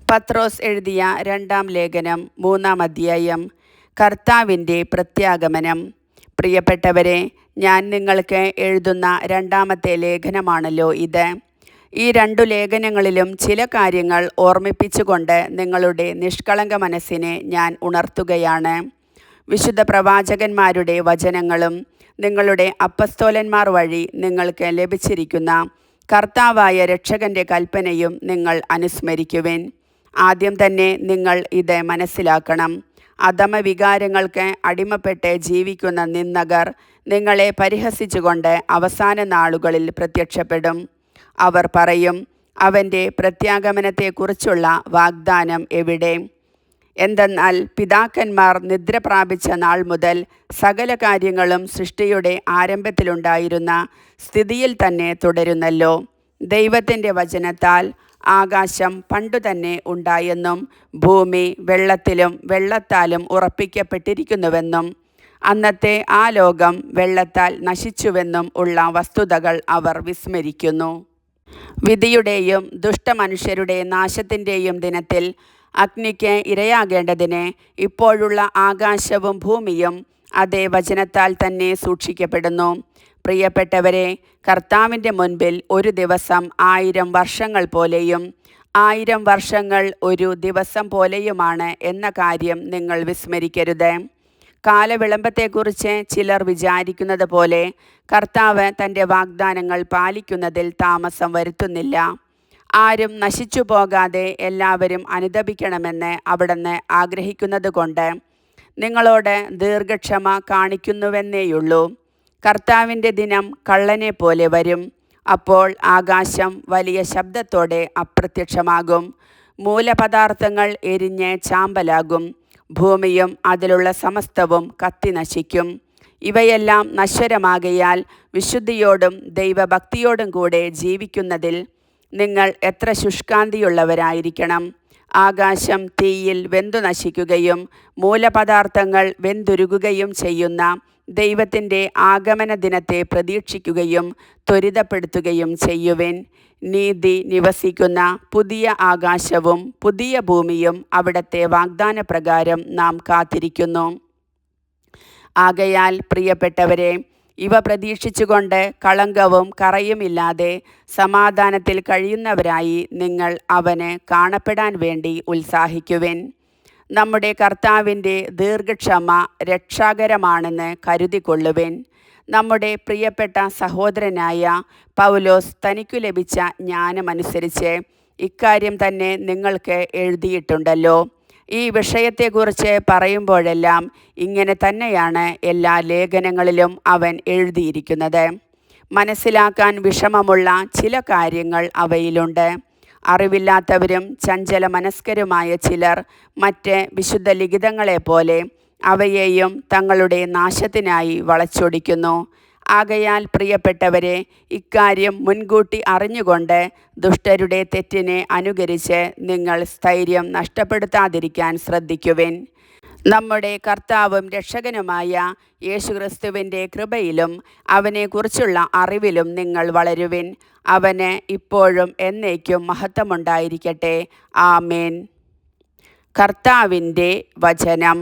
പത്രോസ് എഴുതിയ രണ്ടാം ലേഖനം 3-ാം അധ്യായം. കർത്താവിൻ്റെ പ്രത്യാഗമനം. പ്രിയപ്പെട്ടവരെ, ഞാൻ നിങ്ങൾക്ക് എഴുതുന്ന രണ്ടാമത്തെ ലേഖനമാണല്ലോ ഇത്. ഈ 2 ലേഖനങ്ങളിലും ചില കാര്യങ്ങൾ ഓർമ്മിപ്പിച്ചുകൊണ്ട് നിങ്ങളുടെ നിഷ്കളങ്ക മനസ്സിനെ ഞാൻ ഉണർത്തുകയാണ്. വിശുദ്ധ പ്രവാചകന്മാരുടെ വചനങ്ങളും നിങ്ങളുടെ അപ്പസ്തോലന്മാർ വഴി നിങ്ങൾക്ക് ലഭിച്ചിരിക്കുന്ന കർത്താവായ രക്ഷകൻ്റെ കൽപ്പനയും നിങ്ങൾ അനുസ്മരിക്കുവിൻ. ആദ്യം തന്നെ നിങ്ങൾ ഇത് മനസ്സിലാക്കണം. അധമവികാരങ്ങൾക്ക് അടിമപ്പെട്ട് ജീവിക്കുന്ന നിന്ദകർ നിങ്ങളെ പരിഹസിച്ചുകൊണ്ട് അവസാന നാളുകളിൽ പ്രത്യക്ഷപ്പെടും. അവർ പറയും, അവൻ്റെ പ്രത്യാഗമനത്തെക്കുറിച്ചുള്ള വാഗ്ദാനം എവിടെ? എന്തെന്നാൽ പിതാക്കന്മാർ നിദ്ര പ്രാപിച്ച നാൾ മുതൽ സകല കാര്യങ്ങളും സൃഷ്ടിയുടെ ആരംഭത്തിലുണ്ടായിരുന്ന സ്ഥിതിയിൽ തന്നെ തുടരുന്നല്ലോ. ദൈവത്തിൻ്റെ വചനത്താൽ ആകാശം പണ്ടുതന്നെ ഉണ്ടായെന്നും ഭൂമി വെള്ളത്തിലും വെള്ളത്താലും ഉറപ്പിക്കപ്പെട്ടിരിക്കുന്നുവെന്നും അന്നത്തെ ആ ലോകം വെള്ളത്താൽ നശിച്ചുവെന്നും ഉള്ള വസ്തുതകൾ അവർ വിസ്മരിക്കുന്നു. വിധിയുടെയും ദുഷ്ടമനുഷ്യരുടെ നാശത്തിൻ്റെയും ദിനത്തിൽ അഗ്നിക്ക് ഇരയാകേണ്ടതിന് ഇപ്പോഴുള്ള ആകാശവും ഭൂമിയും അതേ വചനത്താൽ തന്നെ സൂക്ഷിക്കപ്പെടുന്നു. പ്രിയപ്പെട്ടവരെ, കർത്താവിൻ്റെ മുൻപിൽ ഒരു ദിവസം 1000 വർഷങ്ങൾ പോലെയും 1000 വർഷങ്ങൾ ഒരു ദിവസം പോലെയുമാണ് എന്ന കാര്യം നിങ്ങൾ വിസ്മരിക്കരുത്. കാലവിളംബത്തെക്കുറിച്ച് ചിലർ വിചാരിക്കുന്നത് പോലെ കർത്താവ് തൻ്റെ വാഗ്ദാനങ്ങൾ പാലിക്കുന്നതിൽ താമസം വരുത്തുന്നില്ല. ആരും നശിച്ചു പോകാതെ എല്ലാവരും അനുതപിക്കണമെന്ന് അവിടുന്ന് ആഗ്രഹിക്കുന്നത് കൊണ്ട് നിങ്ങളോട് ദീർഘക്ഷമ കാണിക്കുന്നുവെന്നേയുള്ളൂ. കർത്താവിൻ്റെ ദിനം കള്ളനെ പോലെ വരും. അപ്പോൾ ആകാശം വലിയ ശബ്ദത്തോടെ അപ്രത്യക്ഷമാകും. മൂലപദാർത്ഥങ്ങൾ എരിഞ്ഞ് ചാമ്പലാകും. ഭൂമിയും അതിലുള്ള സമസ്തവും കത്തി നശിക്കും. ഇവയെല്ലാം നശ്വരമാകയാൽ വിശുദ്ധിയോടും ദൈവഭക്തിയോടും കൂടെ ജീവിക്കുന്നതിൽ നിങ്ങൾ എത്ര ശുഷ്കാന്തിയുള്ളവരായിരിക്കണം. ആകാശം തീയിൽ വെന്തു നശിക്കുകയും മൂലപദാർത്ഥങ്ങൾ വെന്തുരുകുകയും ചെയ്യുന്ന ദൈവത്തിൻ്റെ ആഗമന ദിനത്തെ പ്രതീക്ഷിക്കുകയും ത്വരിതപ്പെടുത്തുകയും ചെയ്യുവിൻ. നീതി നിവസിക്കുന്ന പുതിയ ആകാശവും പുതിയ ഭൂമിയും അവിടുത്തെ വാഗ്ദാനപ്രകാരം നാം കാത്തിരിക്കുന്നു. ആകയാൽ പ്രിയപ്പെട്ടവരെ, ഇവ പ്രതീക്ഷിച്ചുകൊണ്ട് കളങ്കവും കറയുമില്ലാതെ സമാധാനത്തിൽ കഴിയുന്നവരായി നിങ്ങൾ അവന് കാണപ്പെടാൻ വേണ്ടി ഉത്സാഹിക്കുവിൻ. നമ്മുടെ കർത്താവിൻ്റെ ദീർഘക്ഷമ രക്ഷാകരമാണെന്ന് കരുതിക്കൊള്ളുവിൻ. നമ്മുടെ പ്രിയപ്പെട്ട സഹോദരനായ പൗലോസ് തനിക്കു ലഭിച്ച ജ്ഞാനമനുസരിച്ച് ഇക്കാര്യം തന്നെ നിങ്ങൾക്ക് എഴുതിയിട്ടുണ്ടല്ലോ. ഈ വിഷയത്തെക്കുറിച്ച് പറയുമ്പോഴെല്ലാം ഇങ്ങനെ തന്നെയാണ് എല്ലാ ലേഖനങ്ങളിലും അവൻ എഴുതിയിരിക്കുന്നത്. മനസ്സിലാക്കാൻ വിഷമമുള്ള ചില കാര്യങ്ങൾ അവയിലുണ്ട്. അറിവില്ലാത്തവരും ചഞ്ചല മനസ്കരുമായ ചിലർ മറ്റ് വിശുദ്ധ ലിഖിതങ്ങളെപ്പോലെ അവയെയും തങ്ങളുടെ നാശത്തിനായി വളച്ചൊടിക്കുന്നു. ആകയാൽ പ്രിയപ്പെട്ടവരെ, ഇക്കാര്യം മുൻകൂട്ടി അറിഞ്ഞുകൊണ്ട് ദുഷ്ടരുടെ തെറ്റിനെ അനുകരിച്ച് നിങ്ങൾ സ്ഥൈര്യം നഷ്ടപ്പെടുത്താതിരിക്കാൻ ശ്രദ്ധിക്കുവിൻ. നമ്മുടെ കർത്താവും രക്ഷകനുമായ യേശുക്രിസ്തുവിൻ്റെ കൃപയിലും അവനെക്കുറിച്ചുള്ള അറിവിലും നിങ്ങൾ വളരുവിൻ. അവന് ഇപ്പോഴും എന്നേക്കും മഹത്വമുണ്ടായിരിക്കട്ടെ. ആമേൻ. കർത്താവിൻ്റെ വചനം.